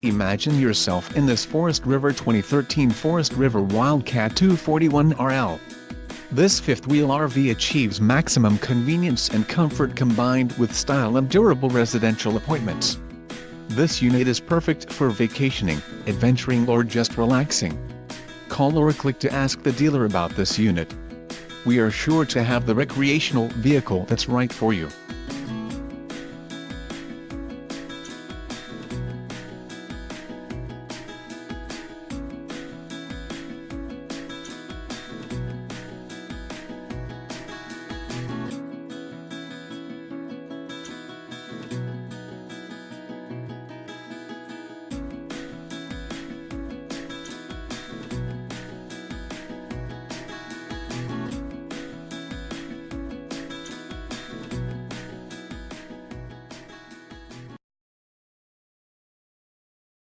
Imagine yourself in this Forest River 2013 Forest River WILDCAT 241RL. This fifth-wheel RV achieves maximum convenience and comfort combined with style and durable residential appointments. This unit is perfect for vacationing, adventuring or just relaxing. Call or click to ask the dealer about this unit. We are sure to have the recreational vehicle that's right for you.